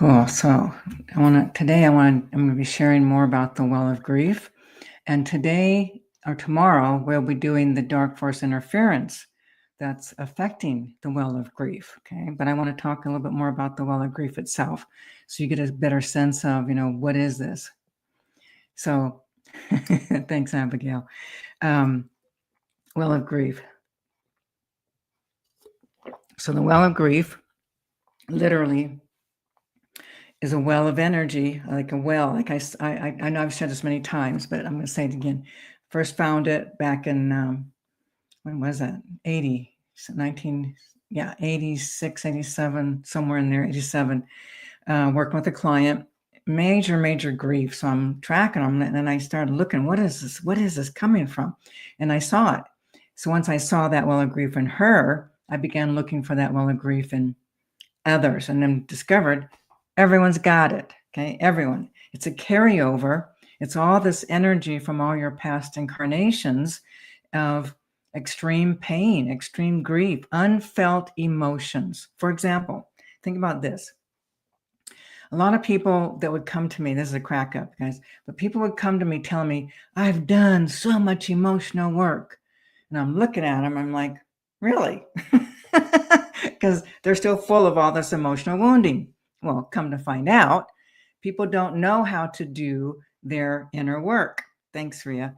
Cool. So I'm going to be sharing more about the well of grief. And today or tomorrow, we'll be doing the dark force interference that's affecting the well of grief. Okay. But I want to talk a little bit more about the well of grief itself, so you get a better sense of, what is this? So thanks, Abigail. Well of grief. So the well of grief literally is a well of energy, like a well. Like I know I've said this many times, but I'm going to say it again. First found it back in, when was that? 86, 87, somewhere in there, 87. Working with a client, major grief. So I'm tracking them, and then I started looking, what is this? What is this coming from? And I saw it. So once I saw that well of grief in her, I began looking for that well of grief in others, and then discovered everyone's got it. Okay, everyone. It's a carryover. It's all this energy from all your past incarnations of extreme pain, extreme grief, unfelt emotions. For example, think about this. A lot of people that would come to me, this is a crack up, guys, but people would come to me telling me, I've done so much emotional work. And I'm looking at them, I'm like, really? Because they're still full of all this emotional wounding. Well, come to find out, people don't know how to do their inner work. Thanks, Ria.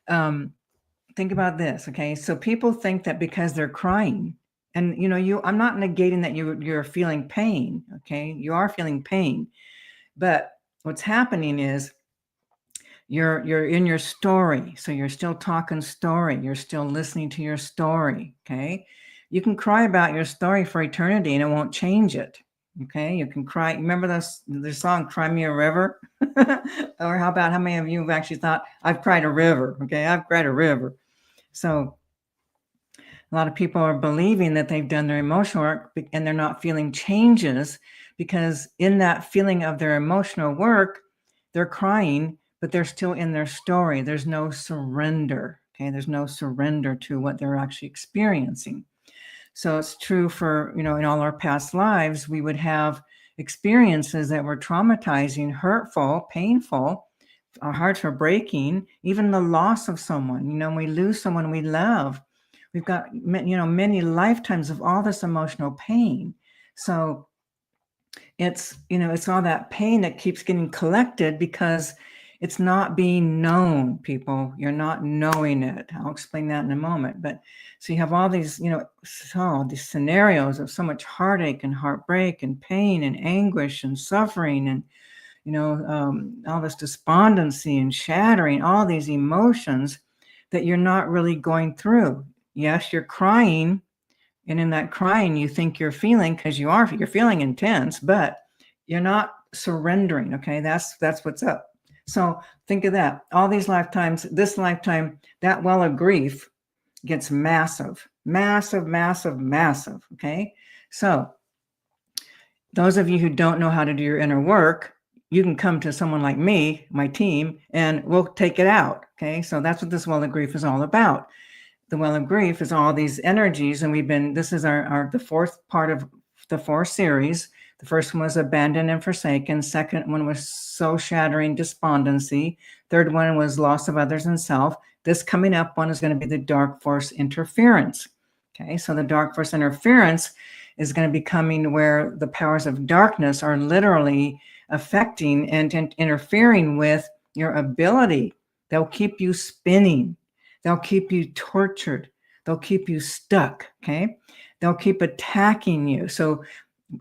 Think about this, okay? So people think that because they're crying, and I'm not negating that you're feeling pain, okay? You are feeling pain, but what's happening is you're in your story, so you're still talking story. You're still listening to your story, okay? You can cry about your story for eternity, and it won't change it. Okay, you can cry. Remember the song "Cry Me a River," or how many of you have actually thought, "I've cried a river"? Okay, I've cried a river. So a lot of people are believing that they've done their emotional work, and they're not feeling changes, because in that feeling of their emotional work, they're crying, but they're still in their story. There's no surrender. Okay, there's no surrender to what they're actually experiencing. So it's true for, in all our past lives, we would have experiences that were traumatizing, hurtful, painful. Our hearts are breaking, even the loss of someone. We lose someone we love. We've got, many lifetimes of all this emotional pain. So it's all that pain that keeps getting collected because it's not being known, people. You're not knowing it. I'll explain that in a moment. But so you have all these, these scenarios of so much heartache and heartbreak and pain and anguish and suffering and, all this despondency and shattering, all these emotions that you're not really going through. Yes, you're crying. And in that crying, you think you're feeling, because you're feeling intense, but you're not surrendering. Okay, that's what's up. So think of that. All these lifetimes, this lifetime, that well of grief gets massive. Okay, so those of you who don't know how to do your inner work, you can come to someone like me, my team, and we'll take it out. Okay, so that's what this well of grief is all about. The well of grief is all these energies, and this is the fourth part of the 4 series. The first one was abandoned and forsaken. Second one was soul shattering despondency. Third one was loss of others and self. This coming up one is going to be the dark force interference. Okay, so the dark force interference is going to be coming where the powers of darkness are literally affecting and interfering with your ability. They'll keep you spinning. They'll keep you tortured. They'll keep you stuck. Okay, they'll keep attacking you. So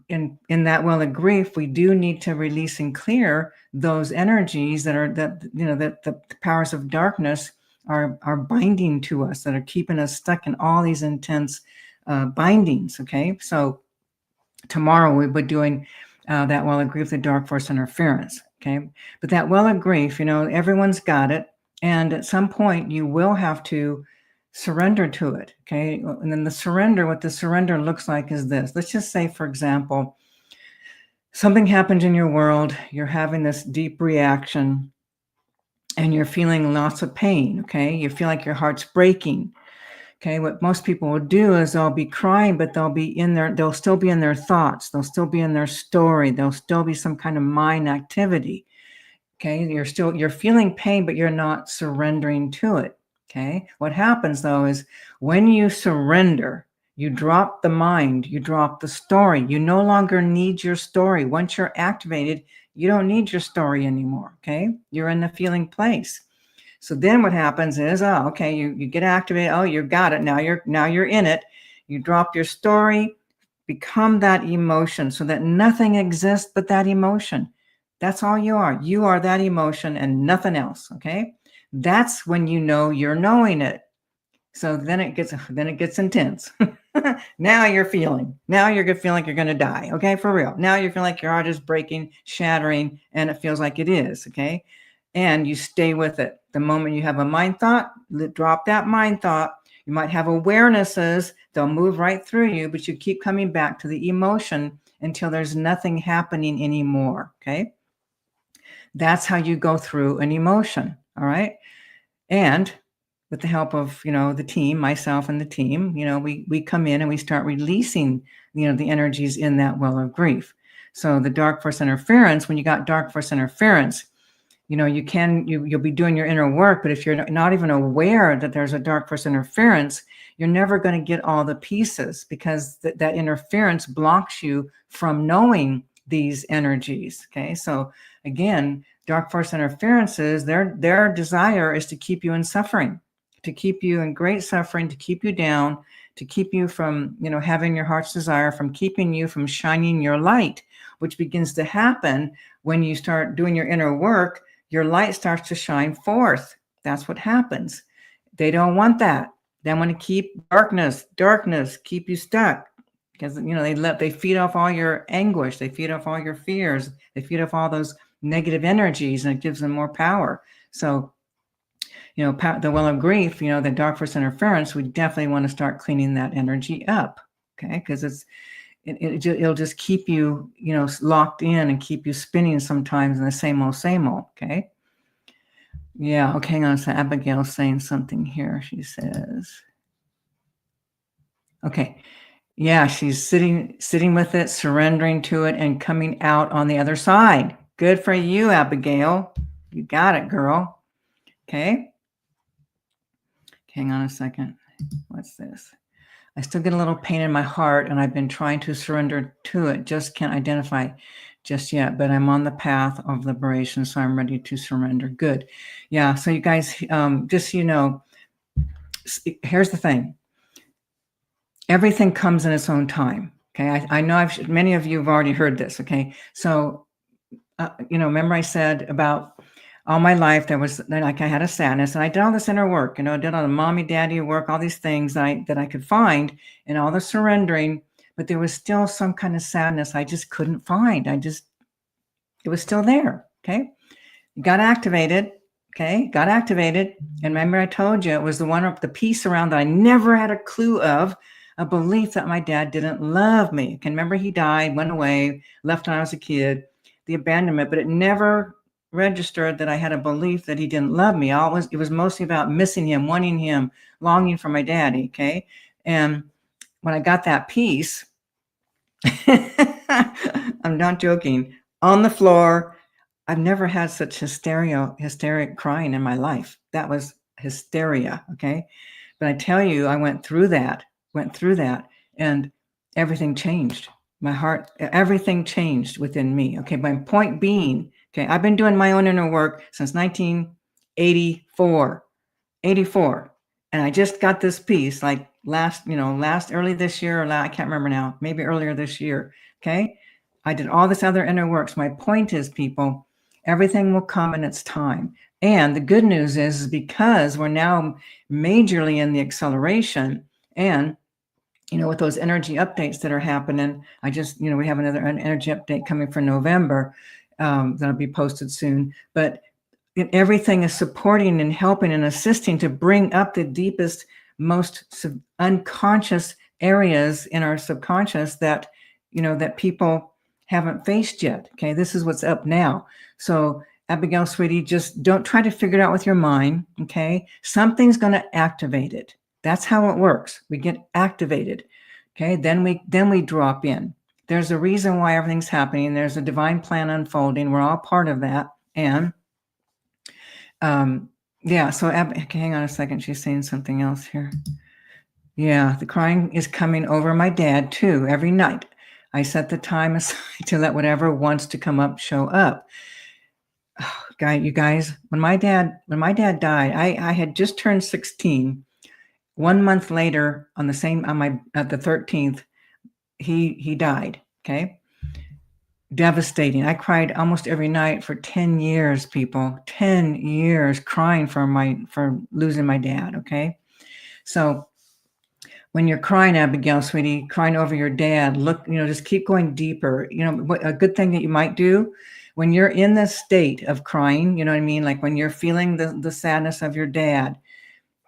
in that well of grief, we do need to release and clear those energies that the powers of darkness are binding to us, that are keeping us stuck in all these intense bindings. Okay, so tomorrow we'll be doing that well of grief, the dark force interference. Okay, but that well of grief, everyone's got it, and at some point you will have to surrender to it. Okay, and then what the surrender looks like is this. Let's just say, for example, something happened in your world, you're having this deep reaction, and you're feeling lots of pain. Okay, you feel like your heart's breaking. Okay, what most people will do is they'll be crying, but they'll still be in their thoughts. They'll still be in their story. There'll still be some kind of mind activity. Okay, you're feeling pain, but you're not surrendering to it. Okay, what happens though is when you surrender, you drop the mind, you drop the story. You no longer need your story. Once you're activated, you don't need your story anymore. Okay, you're in the feeling place. So then what happens is, oh, okay, you get activated. Oh, you got it. Now you're in it. You drop your story, become that emotion so that nothing exists but that emotion. That's all you are. You are that emotion and nothing else. Okay. That's when you know you're knowing it. So then it gets intense. Now you're feeling like you're going to die. Okay. For real. Now you feel like your heart is breaking, shattering, and it feels like it is. Okay. And you stay with it. The moment you have a mind thought, drop that mind thought. You might have awarenesses. They'll move right through you, but you keep coming back to the emotion until there's nothing happening anymore. Okay. That's how you go through an emotion. All right. And with the help of, the team, myself and the team, we come in and we start releasing, the energies in that well of grief. So the dark force interference, when you got dark force interference, you'll be doing your inner work, but if you're not even aware that there's a dark force interference, you're never going to get all the pieces because that interference blocks you from knowing these energies. Okay. So again, dark force interferences, their desire is to keep you in suffering, to keep you in great suffering, to keep you down, to keep you from, having your heart's desire, from keeping you from shining your light, which begins to happen when you start doing your inner work. Your light starts to shine forth. That's what happens. They don't want that. They want to keep darkness, keep you stuck. Because, they feed off all your anguish. They feed off all your fears. They feed off all those negative energies, and it gives them more power. So, the well of grief, the dark force interference, we definitely want to start cleaning that energy up. Okay. Because it'll just keep you, locked in and keep you spinning sometimes in the same old. Okay. Yeah. Okay. Hang on a second. Abigail's saying something here. She says, okay. Yeah. She's sitting with it, surrendering to it, and coming out on the other side. Good for you, Abigail. You got it, girl. Okay. Hang on a second. What's this? I still get a little pain in my heart, and I've been trying to surrender to it. Just can't identify just yet, but I'm on the path of liberation, so I'm ready to surrender. Good. Yeah. So you guys, just so here's the thing. Everything comes in its own time. Okay. I know many of you have already heard this. Okay. So, remember I said about all my life, there was like I had a sadness, and I did all this inner work, I did all the mommy, daddy work, all these things that I could find, and all the surrendering, but there was still some kind of sadness I just couldn't find. It was still there. Okay. Got activated. Okay. Got activated. And remember I told you it was the piece around that I never had a clue of, a belief that my dad didn't love me. I can remember he died, went away, left when I was a kid, the abandonment, but it never registered that I had a belief that he didn't love me. It was mostly about missing him, wanting him, longing for my daddy. Okay. And when I got that piece, I'm not joking, on the floor, I've never had such hysteric crying in my life. That was hysteria. Okay. But I tell you, I went through that, and everything changed. My heart, everything changed within me. Okay. My point being, okay, I've been doing my own inner work since 1984, and I just got this piece like early this year, or I can't remember now, maybe earlier this year. Okay. I did all this other inner work. So my point is, people, everything will come in its time. And the good news is because we're now majorly in the acceleration, and with those energy updates that are happening, I just, we have an energy update coming for November that'll be posted soon. But everything is supporting and helping and assisting to bring up the deepest, most unconscious areas in our subconscious that, that people haven't faced yet. Okay, this is what's up now. So Abigail, sweetie, just don't try to figure it out with your mind. Okay, something's going to activate it. That's how it works. We get activated. Okay, then we drop in. There's a reason why everything's happening. There's a divine plan unfolding. We're all part of that. And yeah, so okay, hang on a second. She's saying something else here. Yeah, the crying is coming over my dad too every night. I set the time aside to let whatever wants to come up show up. Oh, you guys, when my dad died, I had just turned 16. 1 month later, on the 13th, he died. Okay, devastating. I cried almost every night for 10 years, people. 10 years crying for losing my dad. Okay, so when you're crying, Abigail, sweetie, crying over your dad, look, just keep going deeper. What a good thing that you might do when you're in this state of crying, you know what I mean? Like when you're feeling the sadness of your dad,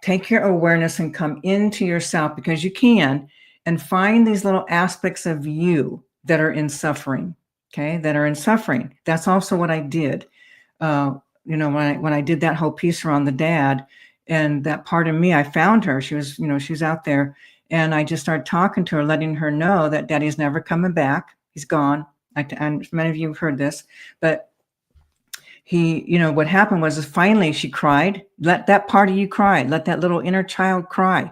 take your awareness and come into yourself, because you can, and find these little aspects of you that are in suffering, okay? That are in suffering. That's also what I did. When I did that whole piece around the dad, and that part of me, I found her. She was, she's out there. And I just started talking to her, letting her know that daddy's never coming back. He's gone. And many of you have heard this, but what happened was finally she cried. Let that part of you cry. Let that little inner child cry.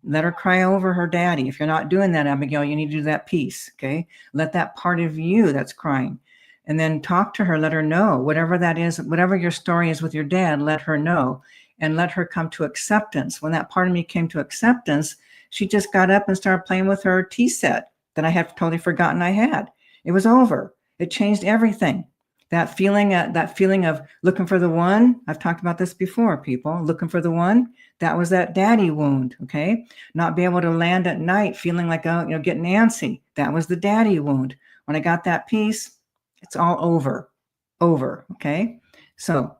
Let her cry over her daddy. If you're not doing that, Abigail, you need to do that piece. Okay. Let that part of you that's crying, and then talk to her, let her know whatever that is, whatever your story is with your dad, let her know, and let her come to acceptance. When that part of me came to acceptance, she just got up and started playing with her tea set that I had totally forgotten I had. It was over. It changed everything. That feeling of looking for the one, I've talked about this before, people, looking for the one, that was that daddy wound, okay? Not be able to land at night feeling like, getting antsy. That was the daddy wound. When I got that piece, it's all over, okay? So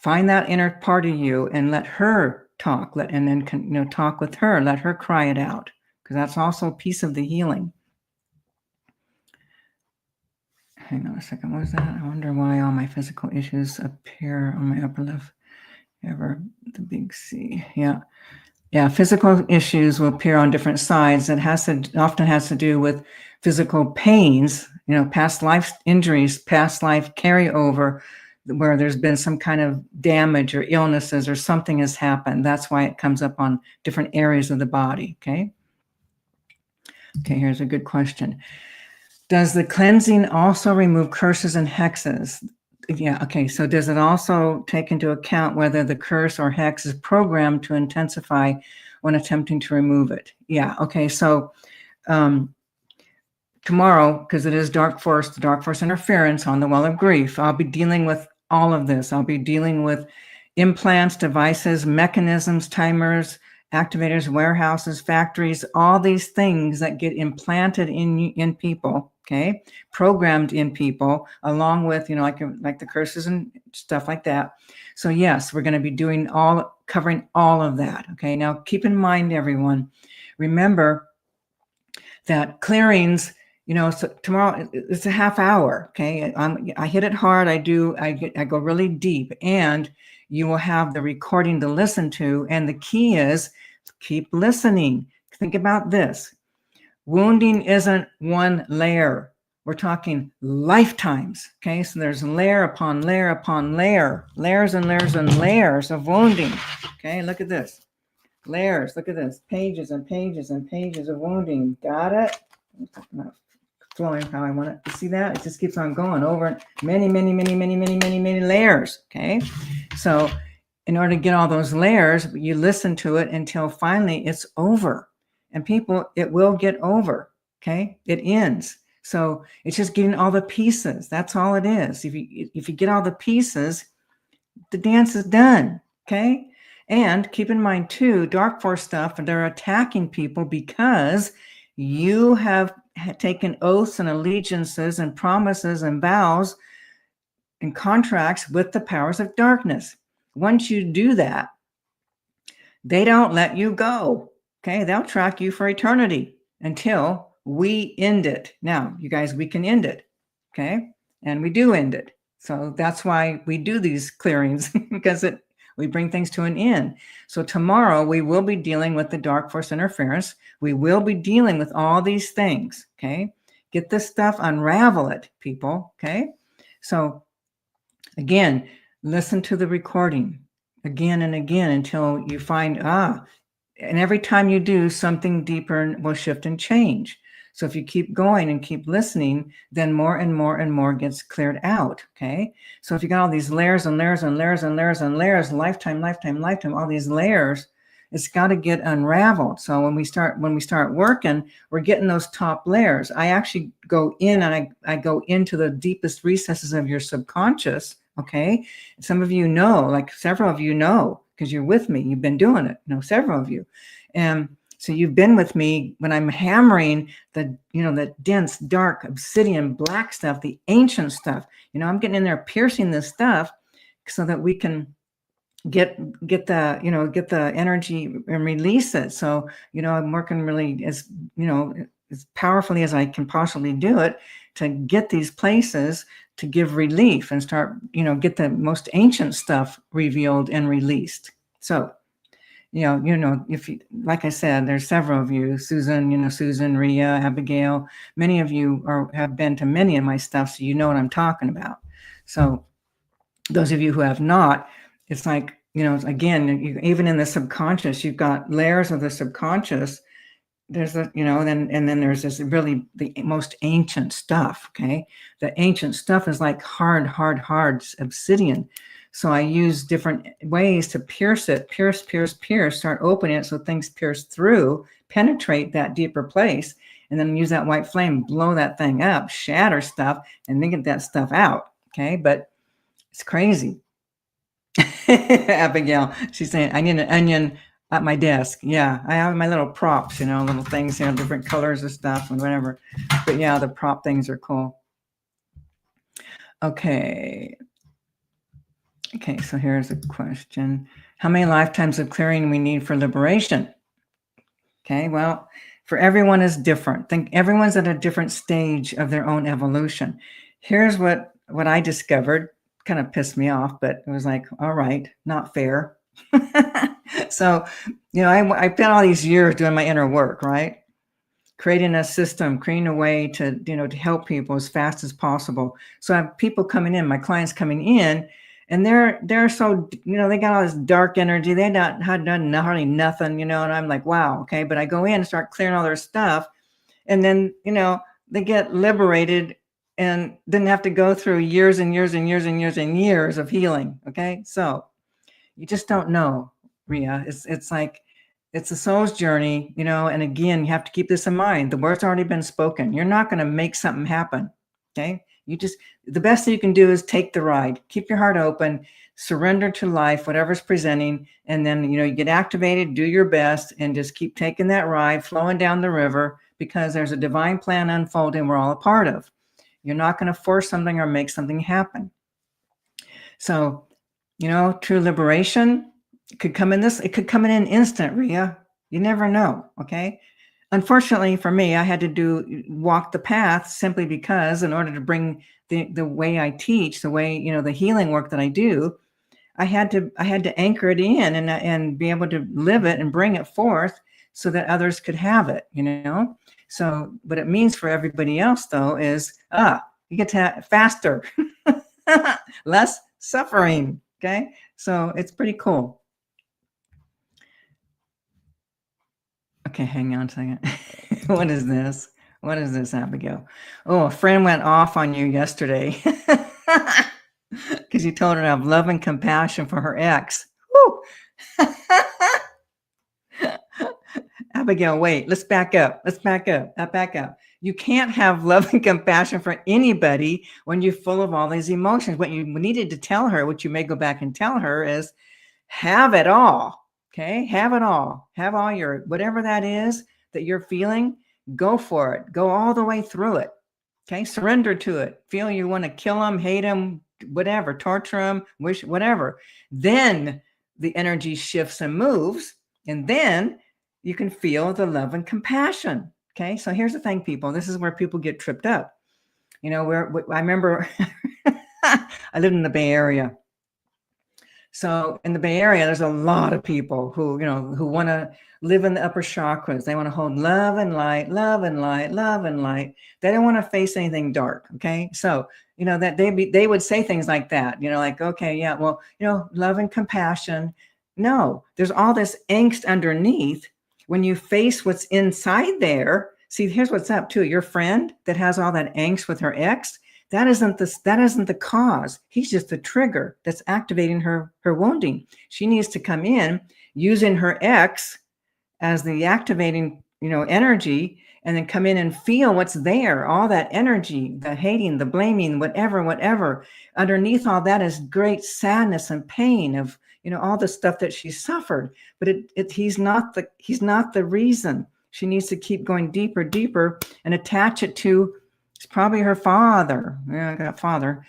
find that inner part of you and let her talk, and then talk with her, let her cry it out, because that's also a piece of the healing. Hang on a second, what was that? I wonder why all my physical issues appear on my upper left. Ever the big C. Yeah, physical issues will appear on different sides. It often has to do with physical pains, past life injuries, past life carryover, where there's been some kind of damage or illnesses or something has happened. That's why it comes up on different areas of the body, okay? Okay, here's a good question. Does the cleansing also remove curses and hexes? Yeah, okay, so does it also take into account whether the curse or hex is programmed to intensify when attempting to remove it? Yeah, okay, so tomorrow, because it is the dark force interference on the well of grief, I'll be dealing with all of this. I'll be dealing with implants, devices, mechanisms, timers, activators, warehouses, factories, all these things that get implanted in people, okay, programmed in people, along with, like the curses and stuff like that. So yes, we're going to be covering all of that, okay? Now, keep in mind, everyone, remember that clearings, so tomorrow it's a half hour, okay? I hit it hard. I go really deep, and you will have the recording to listen to. And the key is keep listening. Think about this. Wounding isn't one layer. We're talking lifetimes, okay? So there's layer upon layer upon layer, layers and layers and layers of wounding, okay? Look at this. Layers, look at this. Pages and pages and pages of wounding. Got it? It's not flowing how I want it. You see that? It just keeps on going over many, many, many, many, many, many, many layers, okay? So in order to get all those layers, you listen to it until finally it's over. And people, it will get over, okay? It ends. So it's just getting all the pieces. That's all it is. If you get all the pieces, the dance is done, okay? And keep in mind too, dark force stuff, and they're attacking people because you have taken oaths and allegiances and promises and vows and contracts with the powers of darkness. Once you do that, they don't let you go, okay? They'll track you for eternity until we end it. Now, you guys, we can end it, okay? And we do end it. So that's why we do these clearings, because We bring things to an end. So tomorrow we will be dealing with the dark force interference. We will be dealing with all these things. Okay. Get this stuff, unravel it, people. Okay. So again, listen to the recording again and again until you find, and every time you do, something deeper will shift and change. So if you keep going and keep listening, then more and more and more gets cleared out. Okay. So if you got all these layers and layers and layers and layers and layers, lifetime, all these layers, it's got to get unraveled. So when we start working, we're getting those top layers. I actually go in and I go into the deepest recesses of your subconscious. Okay. Some of you know, like several of you know, because you're with me, you've been doing it. No, several of you. And so you've been with me when I'm hammering the dense, dark, obsidian, black stuff, the ancient stuff. I'm getting in there, piercing this stuff so that we can get the energy and release it. So, I'm working really as powerfully as I can possibly do it to get these places to give relief and start, get the most ancient stuff revealed and released. So, if you, like I said, there's several of you, Susan, Ria, Abigail, many of you have been to many of my stuff, so you know what I'm talking about. So those of you who have not, it's like, again, even in the subconscious, you've got layers of the subconscious. There's then there's this really the most ancient stuff. Okay. The ancient stuff is like hard obsidian. So I use different ways to pierce it, pierce, start opening it so things pierce through, penetrate that deeper place, and then use that white flame, blow that thing up, shatter stuff, and then get that stuff out. Okay. But it's crazy. Abigail, she's saying, I need an onion at my desk. Yeah, I have my little props, little things, different colors of stuff and whatever. But yeah, the prop things are cool. Okay, so here's a question. How many lifetimes of clearing we need for liberation? Okay, well, for everyone is different. Think everyone's at a different stage of their own evolution. Here's what I discovered. Kind of pissed me off, but it was like, all right, not fair. So, I spent all these years doing my inner work, right? Creating a system, creating a way to, to help people as fast as possible. So I have people coming in, my clients coming in, and they're so, they got all this dark energy. They had done hardly nothing, and I'm like, wow, okay. But I go in and start clearing all their stuff, and then, they get liberated and didn't have to go through years and years and years and years and years of healing. Okay. So you just don't know, Ria. It's like, it's a soul's journey, and again, you have to keep this in mind. The word's already been spoken. You're not going to make something happen. Okay. The best thing you can do is take the ride, keep your heart open, surrender to life, whatever's presenting. And then, you get activated, do your best, and just keep taking that ride, flowing down the river, because there's a divine plan unfolding we're all a part of. You're not going to force something or make something happen. So, true liberation could come in it could come in an instant, Ria. You never know. Okay. Unfortunately for me, I had to walk the path simply because in order to bring the way I teach, the way, the healing work that I do, I had to anchor it in and be able to live it and bring it forth so that others could have it, So what it means for everybody else, though, is, you get to faster, less suffering. Okay. So it's pretty cool. Okay. Hang on a second. What is this? What is this, Abigail? Oh, a friend went off on you yesterday because you told her to have love and compassion for her ex. Woo! Abigail, wait, let's back up. Back up. You can't have love and compassion for anybody when you're full of all these emotions. What you needed to tell her, what you may go back and tell her, is have it all. Okay. Have it all. Have all your, whatever that is that you're feeling, go for it. Go all the way through it. Okay. Surrender to it. Feel you want to kill them, hate them, whatever, torture them, wish, whatever. Then the energy shifts and moves. And then you can feel the love and compassion. Okay. So here's the thing, people. This is where people get tripped up. I remember I lived in the Bay Area. So in the Bay Area, there's a lot of people who, who want to live in the upper chakras. They want to hold love and light, love and light, love and light. They don't want to face anything dark. Okay. So, that they would say things like that, like, okay, yeah, well, love and compassion. No, there's all this angst underneath. When you face what's inside there, see, here's what's up too. Your friend that has all that angst with her ex, that isn't the cause. He's just the trigger that's activating her wounding. She needs to come in using her ex as the activating, energy, and then come in and feel what's there. All that energy, the hating, the blaming, whatever. Underneath all that is great sadness and pain of, all the stuff that she suffered. But he's not the reason. She needs to keep going deeper and attach it to, it's probably her father. Yeah, I got father.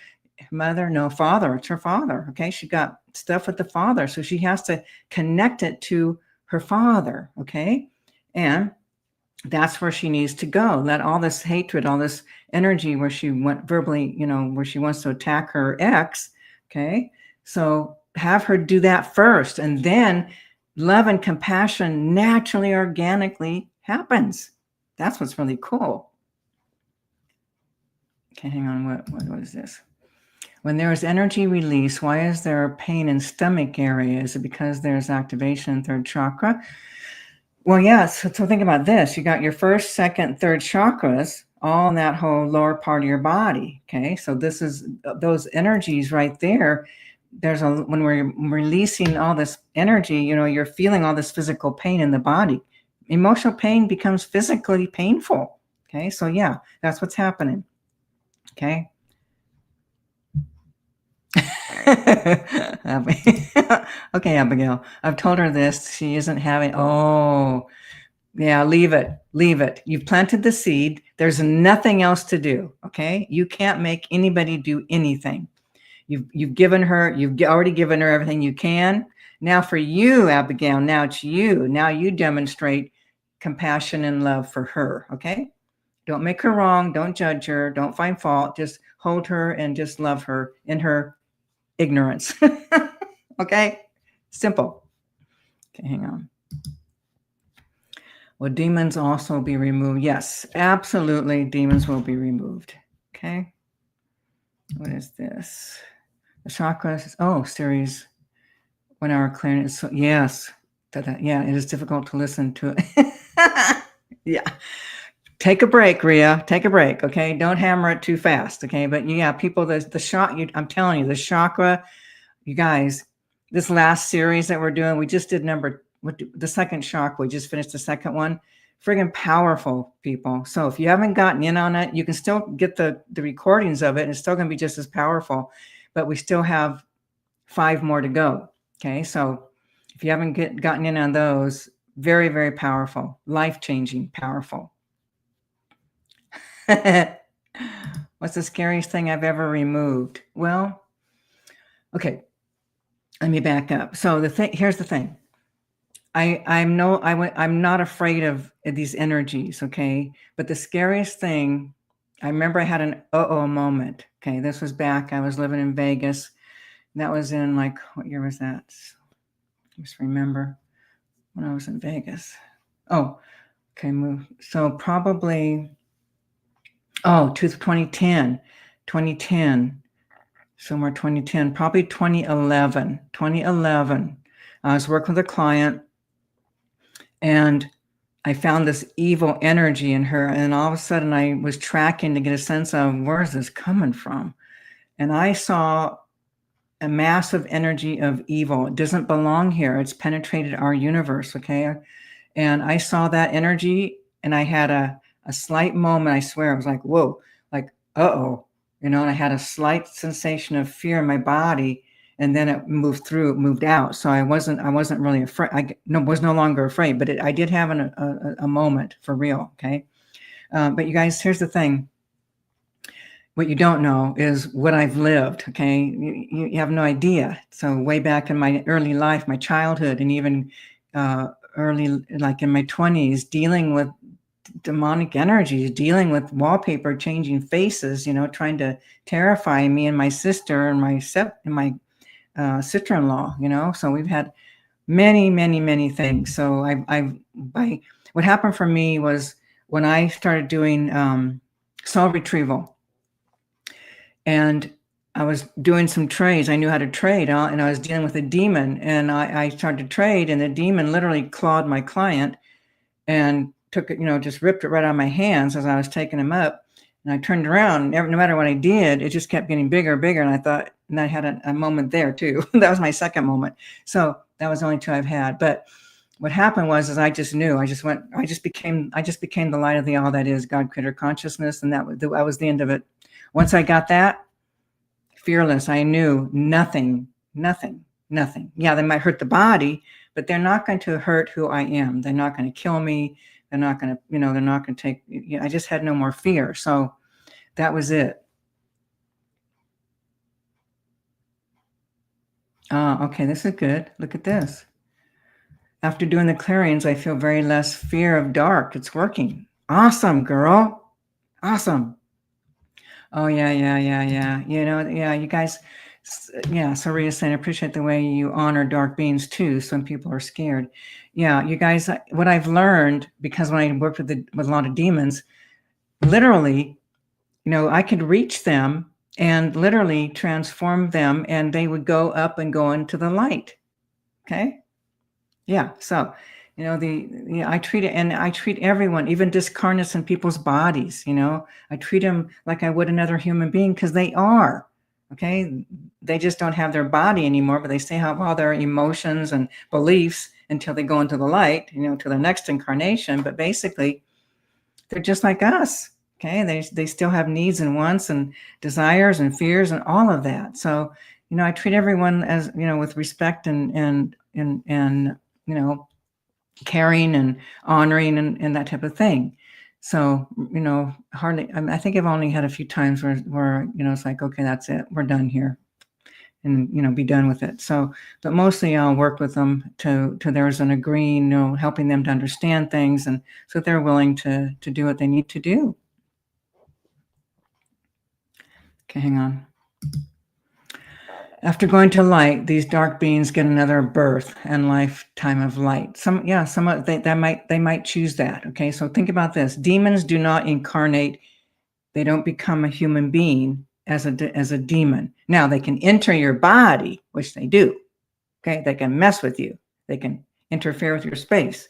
Mother, no, father. It's her father. Okay. She got stuff with the father. So she has to connect it to her father. Okay. And that's where she needs to go. Let all this hatred, all this energy where she went verbally, where she wants to attack her ex. Okay. So have her do that first. And then love and compassion naturally, organically happens. That's what's really cool. Okay, hang on. What is this? When there is energy release, why is there pain in stomach area? Is it because there's activation in third chakra? Well, yes. So think about this. You got your first, second, third chakras all in that whole lower part of your body. Okay, so this is those energies right there. When we're releasing all this energy, you're feeling all this physical pain in the body. Emotional pain becomes physically painful. Okay, so yeah, that's what's happening. Okay. Okay, Abigail. I've told her this. She isn't having. Oh, yeah. Leave it. You've planted the seed. There's nothing else to do. Okay. You can't make anybody do anything. You've given her. You've already given her everything you can. Now for you, Abigail. Now it's you. Now you demonstrate compassion and love for her. Okay. Don't make her wrong. Don't judge her. Don't find fault. Just hold her and just love her in her ignorance. Okay? Simple. Okay, hang on. Will demons also be removed? Yes, absolutely. Demons will be removed. Okay. What is this? The chakras. Oh, series 1 hour clearing. So, yes. Yeah, it is difficult to listen to it. Yeah. Take a break, Rhea. Take a break, okay? Don't hammer it too fast, okay? But yeah, people, I'm telling you, the chakra, you guys, this last series that we're doing, we just did the second chakra. We just finished the second one. Friggin' powerful, people. So if you haven't gotten in on it, you can still get the recordings of it, and it's still going to be just as powerful. But we still have 5 more to go, okay? So if you haven't gotten in on those, very, very powerful, life-changing, powerful. What's the scariest thing I've ever removed? Well, okay, let me back up. So here's the thing. I'm not afraid of these energies, okay? But the scariest thing, I remember I had an moment. Okay, this was back, I was living in Vegas. That was in what year was that? I just remember when I was in Vegas. Oh, okay, so probably 2010, somewhere 2010, probably 2011. I was working with a client, and I found this evil energy in her, and all of a sudden I was tracking to get a sense of where is this coming from, and I saw a massive energy of evil. It doesn't belong here. It's penetrated our universe, okay? And I saw that energy, and I had a slight moment, I swear. I was like, whoa, like, uh-oh, and I had a slight sensation of fear in my body, and then it moved out. So I wasn't really afraid. I was no longer afraid, but I did have a moment for real, okay? But you guys, here's the thing. What you don't know is what I've lived, okay? You have no idea. So way back in my early life, my childhood, and even early, like in my 20s, dealing with demonic energies, dealing with wallpaper changing faces, trying to terrify me and my sister and my sister-in-law, you know, so we've had many, many, many things. So what happened for me was when I started doing soul retrieval, and I was doing some trades. I knew how to trade, and I was dealing with a demon, and I started to trade, and the demon literally clawed my client and took it, you know, just ripped it right out of my hands as I was taking him up. And I turned around, and no matter what I did, it just kept getting bigger and bigger. And I thought, and I had a moment there too. That was my second moment. So that was the only two I've had. But what happened was, I just knew, I just became the light of the all that is, God, creator consciousness. And that was the end of it. Once I got that, fearless, I knew nothing. Yeah, they might hurt the body, but they're not going to hurt who I am. They're not going to kill me. They're not going to, you know, they're not going to take, you know, I just had no more fear. So that was it. Okay, this is good. Look at this. After doing the clearings, I feel very less fear of dark. It's working. Awesome, girl. Awesome. Oh, yeah. You know, yeah, you guys, yeah, Saria saying, I appreciate the way you honor dark beings too. Some people are scared. Yeah, you guys, what I've learned, because when I worked with a lot of demons, literally, you know, I could reach them and literally transform them, and they would go up and go into the light. Okay. Yeah. So, you know, I treat it, and I treat everyone, even discarnates in people's bodies, you know, I treat them like I would another human being, because they are. Okay. They just don't have their body anymore, but they still have all their emotions and beliefs until they go into the light, you know, to their next incarnation. But basically, they're just like us. Okay. They still have needs and wants and desires and fears and all of that. So, you know, I treat everyone as, you know, with respect and you know, caring and honoring and that type of thing. So, you know, hardly, I think I've only had a few times where, you know, it's like, okay, that's it. We're done here, and, you know, be done with it. So, but mostly I'll work with them to there's an agreeing, you know, helping them to understand things. And so they're willing to do what they need to do. Okay, hang on. After going to light, these dark beings get another birth and lifetime of light. They might choose that. Okay, so think about this: demons do not incarnate; they don't become a human being as a demon. Now they can enter your body, which they do. Okay, they can mess with you. They can interfere with your space.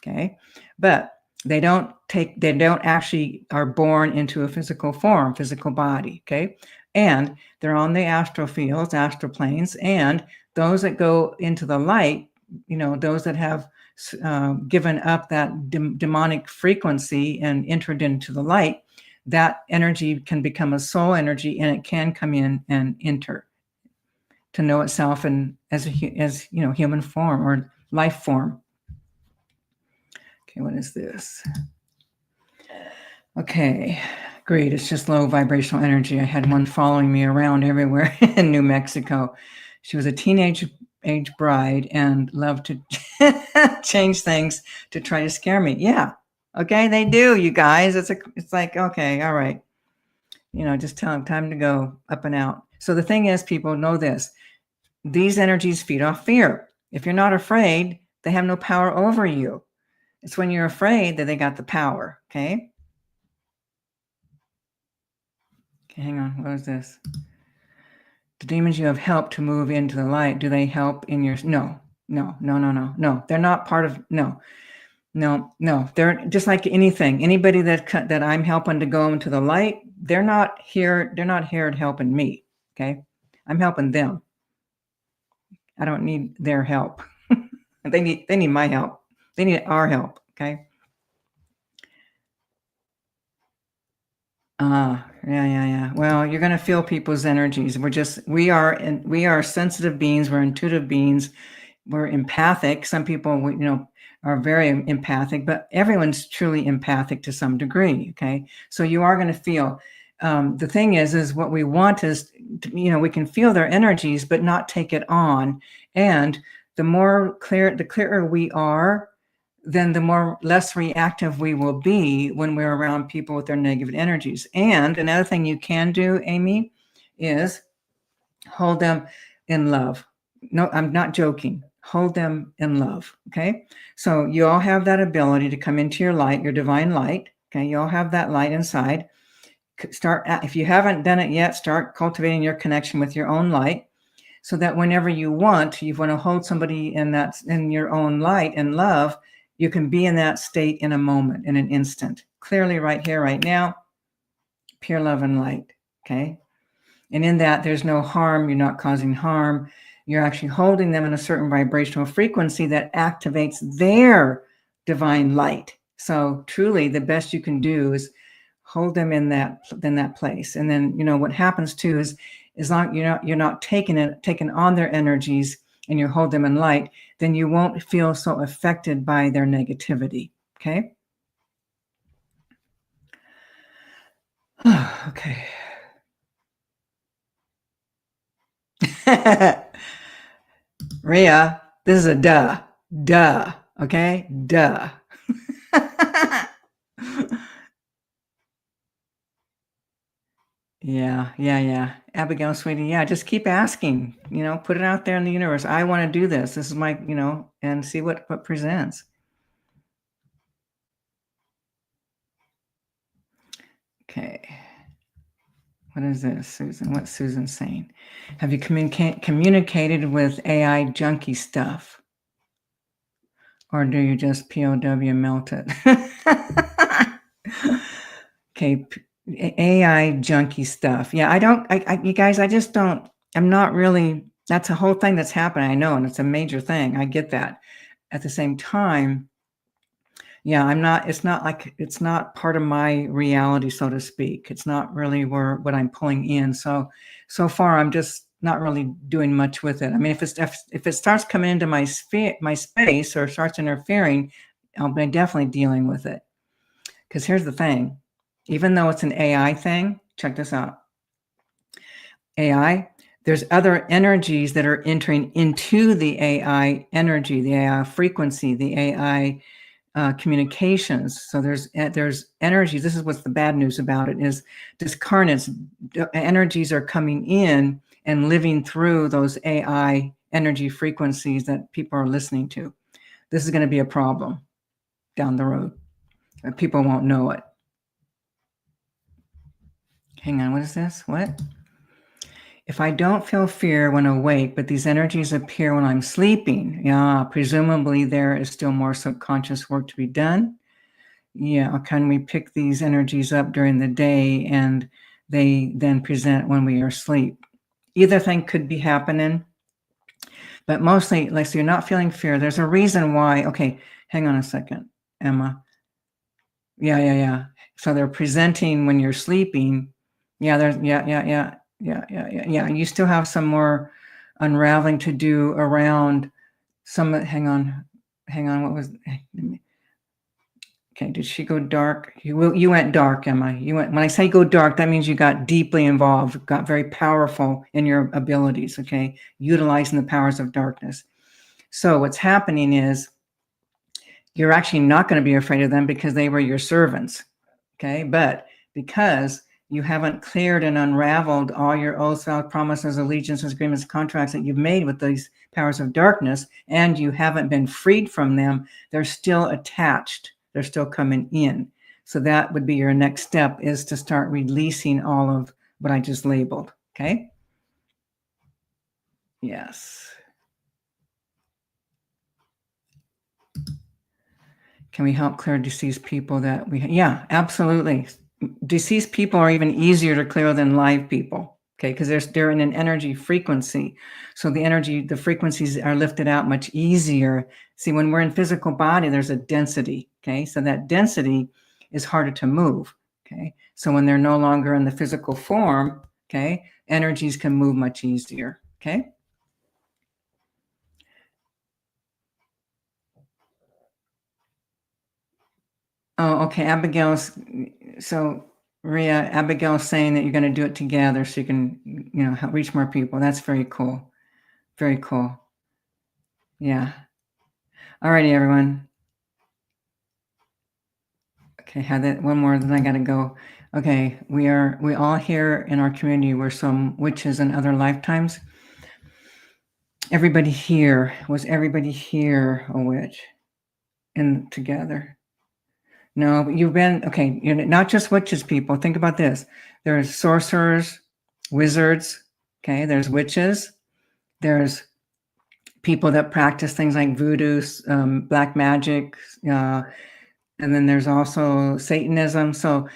Okay, but they don't actually are born into a physical form, physical body. Okay. And they're on the astral fields, astral planes, and those that go into the light, you know, those that have given up that demonic frequency and entered into the light, that energy can become a soul energy, and it can come in and enter to know itself and as you know, human form or life form. Okay, what is this? Okay, great. It's just low vibrational energy. I had one following me around everywhere in New Mexico. She was a teenage age bride and loved to change things to try to scare me. Yeah. Okay, they do, you guys. It's like, okay, all right. You know, just tell them time to go up and out. So the thing is, people know this. These energies feed off fear. If you're not afraid, they have no power over you. It's when you're afraid that they got the power. Okay. Okay, hang on. What is this? The demons you have helped to move into the light, do they help in your... No. They're not part of... No. They're just like anything. Anybody that I'm helping to go into the light, they're not here helping me. Okay. I'm helping them. I don't need their help. They need my help. They need our help. Okay. Yeah. Well, you're going to feel people's energies. We are sensitive beings. We're intuitive beings. We're empathic. Some people, you know, are very empathic, but everyone's truly empathic to some degree. Okay. So you are going to feel, the thing is what we want is, you know, we can feel their energies, but not take it on. And the clearer we are, then the less reactive we will be when we're around people with their negative energies. And another thing you can do, Amy, is hold them in love. No, I'm not joking. Hold them in love. Okay. So you all have that ability to come into your light, your divine light. Okay. You all have that light inside. Start, if you haven't done it yet, start cultivating your connection with your own light, so that whenever you want to hold somebody in your own light and love, you can be in that state in a moment, in an instant, clearly right here, right now, pure love and light. Okay. And in that, there's no harm. You're not causing harm. You're actually holding them in a certain vibrational frequency that activates their divine light. So truly, the best you can do is hold them in that place. And then, what happens too is, as long you're not taking on their energies, and you hold them in light, then you won't feel so affected by their negativity. Okay. Okay. Rhea, this is a duh, okay? Duh. Yeah. Abigail, sweetie, yeah, just keep asking, put it out there in the universe. I want to do this. This is my, and see what presents. Okay. What is this, Susan? What's Susan saying? Have you communicated with AI junkie stuff? Or do you just POW melt it? Okay, AI junkie stuff. Yeah, you guys, I just don't, I'm not really, that's a whole thing that's happening. I know, and it's a major thing. I get that. At the same time, yeah, it's not part of my reality, so to speak. It's not really what I'm pulling in. So far, I'm just not really doing much with it. I mean, if it starts coming into my space, or starts interfering, I'll be definitely dealing with it. Because here's the thing, even though it's an AI thing, check this out. AI, there's other energies that are entering into the AI energy, the AI frequency, the AI communications. So there's energies. This is what's the bad news about it, is discarnates energies are coming in and living through those AI energy frequencies that people are listening to. This is going to be a problem down the road. People won't know it. Hang on, what is this? What? If I don't feel fear when awake, but these energies appear when I'm sleeping, yeah, presumably there is still more subconscious work to be done. Yeah, can we pick these energies up during the day and they then present when we are asleep? Either thing could be happening, but mostly, like, so you're not feeling fear. There's a reason why. Okay, hang on a second, Emma. Yeah. So they're presenting when you're sleeping. Yeah, yeah. You still have some more unraveling to do around some. Hang on. What was? Okay, did she go dark? You went dark, Emma. When I say go dark, that means you got deeply involved, got very powerful in your abilities. Okay, utilizing the powers of darkness. So what's happening is, you're actually not going to be afraid of them because they were your servants. Okay, but because you haven't cleared and unraveled all your oaths, vows, promises, allegiances, agreements, contracts that you've made with these powers of darkness, and you haven't been freed from them, they're still attached. They're still coming in. So that would be your next step, is to start releasing all of what I just labeled. Okay. Yes. Can we help clear deceased people that yeah, absolutely. Deceased people are even easier to clear than live people. Okay, because they're in an energy frequency. So the frequencies are lifted out much easier. See, when we're in physical body, there's a density. Okay, so that density is harder to move. Okay, so when they're no longer in the physical form, okay, energies can move much easier. Okay. Oh, okay. Abigail's, so Rhea, Abigail's saying that you're going to do it together so you can, help reach more people. That's very cool. Very cool. Yeah. All righty, everyone. Okay, had that one more, then I got to go. Okay, we all here in our community were some witches in other lifetimes. everybody here, was everybody here a witch and together? No, you've been, okay, you're not just witches, people. Think about this. There's sorcerers, wizards, okay? There's witches. There's people that practice things like voodoo, black magic, and then there's also Satanism. So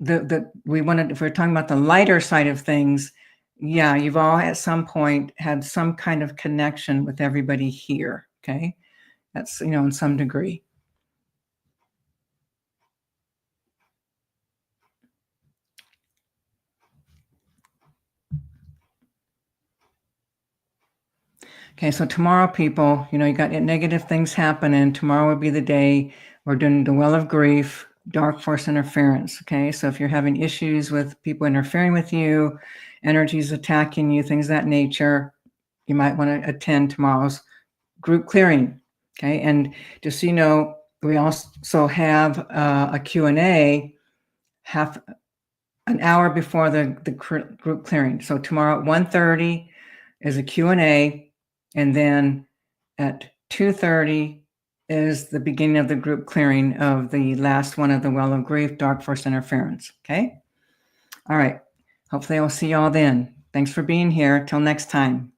if we're talking about the lighter side of things, yeah, you've all at some point had some kind of connection with everybody here, okay? That's, in some degree. Okay, so tomorrow, people, you got negative things happening. Tomorrow would be the day we're doing the well of grief, dark force interference. Okay, so if you're having issues with people interfering with you, energies attacking you, things of that nature, you might want to attend tomorrow's group clearing. Okay, and just so you know, we also have a Q&A half an hour before the group clearing. So tomorrow at 1:30 is a Q&A. And then at 2:30 is the beginning of the group clearing of the last one of the well of grief, dark force interference. Okay. All right. Hopefully I'll see y'all then. Thanks for being here. Till next time.